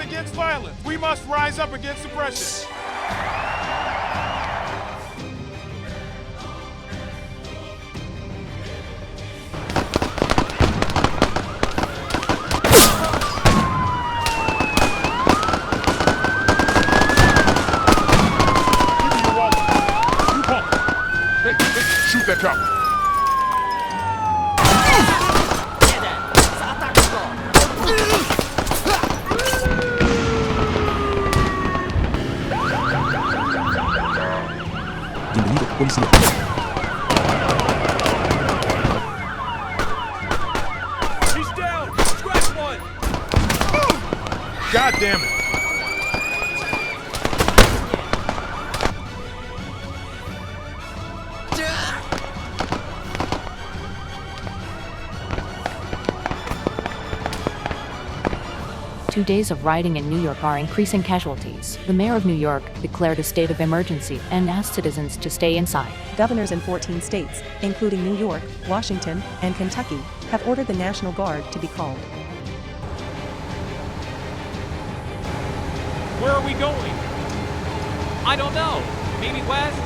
fight against violence. We must rise up against oppression. Shoot that chopper. Bienvenido, policía. He's down. Scratch one. God damn it. 2 days of rioting in New York are increasing casualties. The mayor of New York declared a state of emergency and asked citizens to stay inside. Governors in 14 states, including New York, Washington, and Kentucky, have ordered the National Guard to be called. Where are we going? I don't know. Maybe west?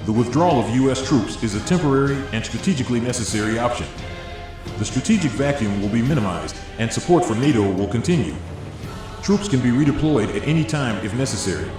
The withdrawal of U.S. troops is a temporary and strategically necessary option. The strategic vacuum will be minimized and support for NATO will continue. Troops can be redeployed at any time if necessary.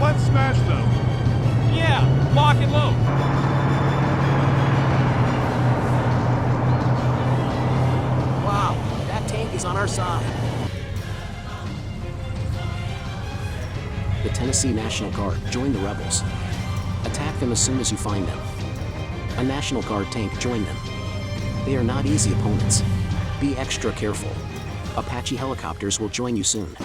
Let's smash them. Yeah, lock and load. Wow, that tank is on our side. The Tennessee National Guard joined the rebels. Attack them as soon as you find them. A National Guard tank joined them. They are not easy opponents. Be extra careful. Apache helicopters will join you soon.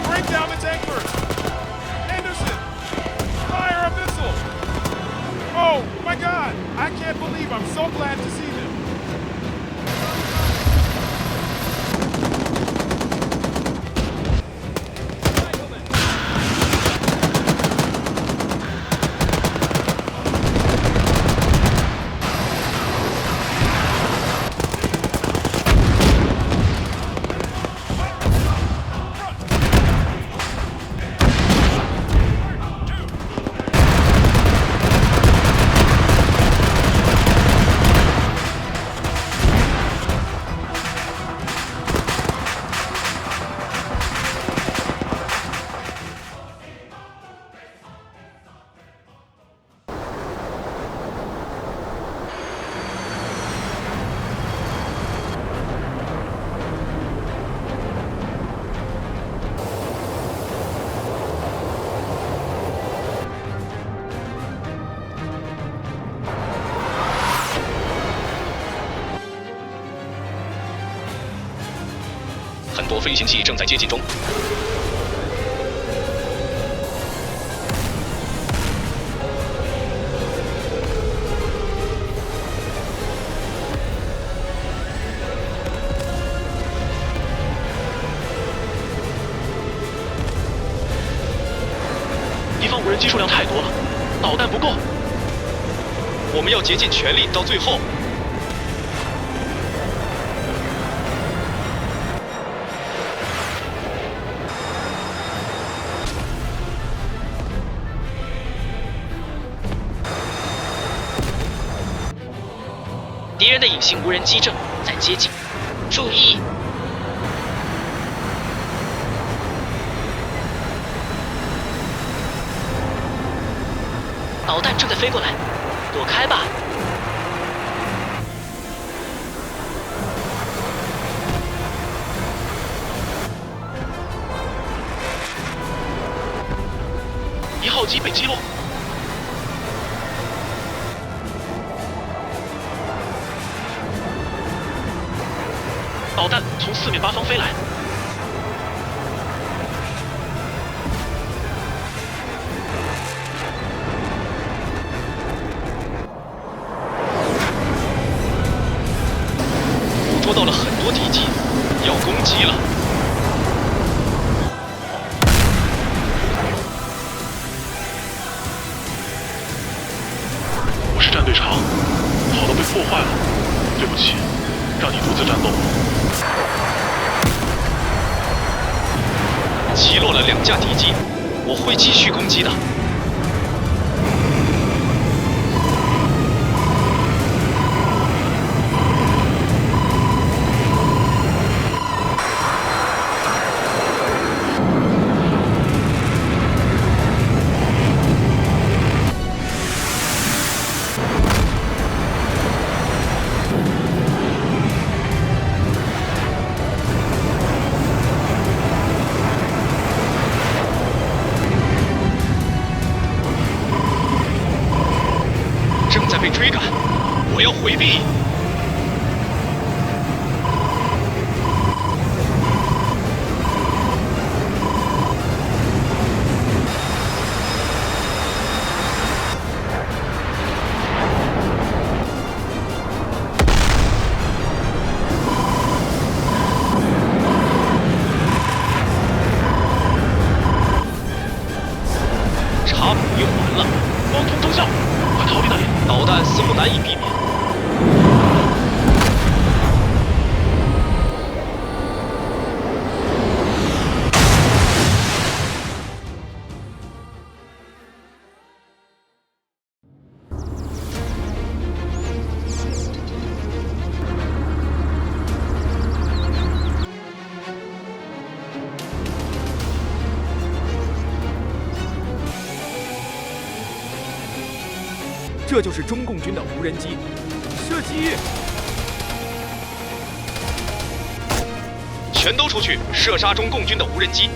Break down the tank first. Anderson, fire a missile. Oh my God! I can't believe I'm so glad to see them.很多飞行器正在接近中。敌方无人机数量太多了，导弹不够，我们要竭尽全力到最后。 敌人的隐形无人机正在接近，注意！导弹正在飞过来，躲开吧！炮击被击落。导弹从四面八方飞来。捕捉到了很多敌机，要攻击了。我是战队长，跑道被破坏了，对不起，让你独自战斗。击落了2架敌机，我会继续攻击的。正在被追赶，我要回避。插补用完了，光通奏效，快逃离那里！导弹似乎难以避免。这就是中共军的无人机，射击！全都出去射杀中共军的无人机！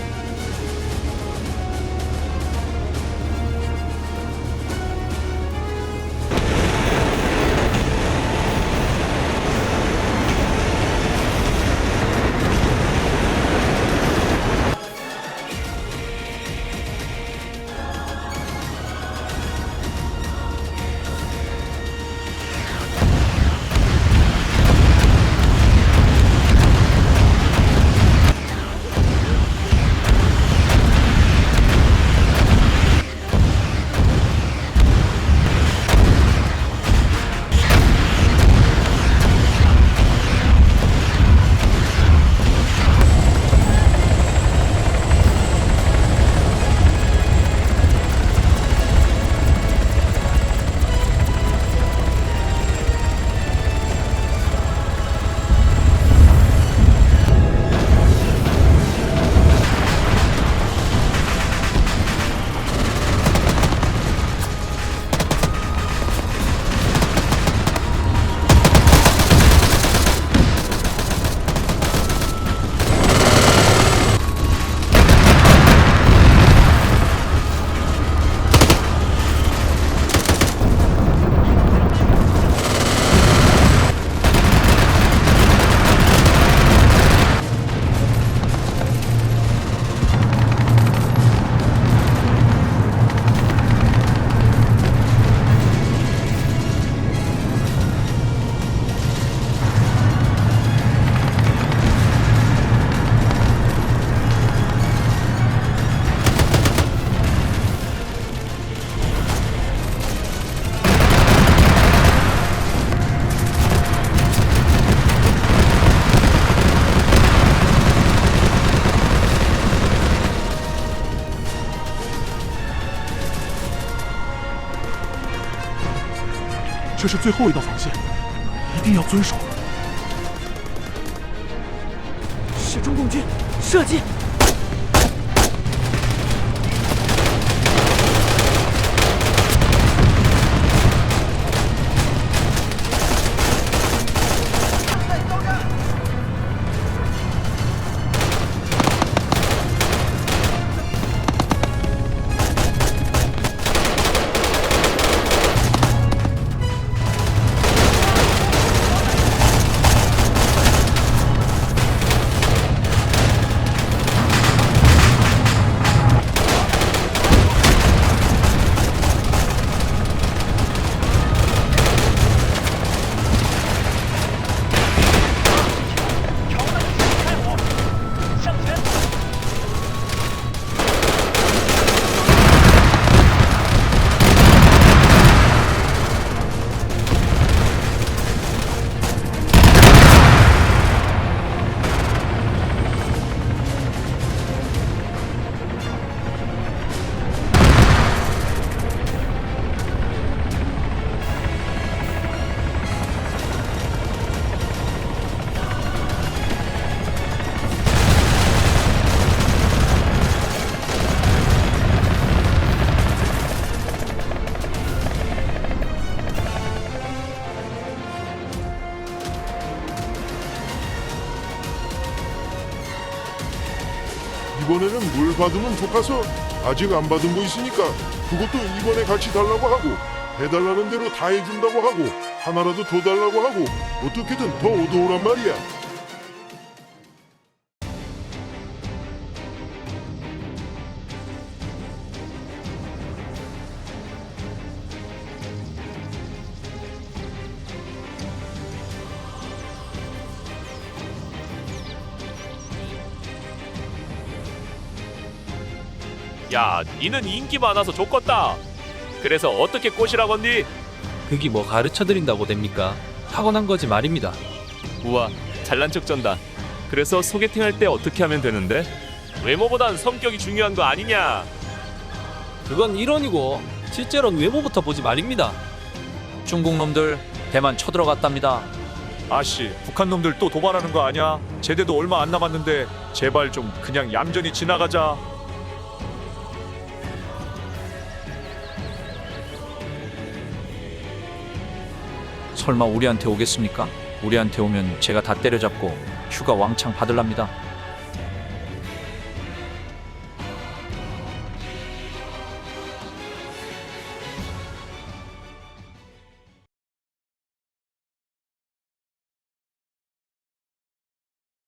这是最后一道防线，一定要遵守。是中共军，射击！ 이번에는 뭘 받으면 좋겠어? 아직 안 받은 거 있으니까 그것도 이번에 같이 달라고 하고 해달라는 대로 다 해준다고 하고 하나라도 더 달라고 하고 어떻게든 더 얻어오란 말이야. 야, 니는 인기 많아서 좋겠다. 그래서 어떻게 꼬시라건디? 그게 뭐 가르쳐드린다고 됩니까? 타고난 거지 말입니다. 우와, 잘난 척 전다. 그래서 소개팅 할 때 어떻게 하면 되는데? 외모보단 성격이 중요한 거 아니냐? 그건 이론이고 실제로는 외모부터 보지 말입니다. 중국 놈들 대만 쳐들어갔답니다. 아씨, 북한 놈들 또 도발하는 거 아니야? 제대도 얼마 안 남았는데 제발 좀 그냥 얌전히 지나가자. 설마 우리한테 오겠습니까? 우리한테 오면 제가 다 때려잡고 휴가 왕창 받을랍니다.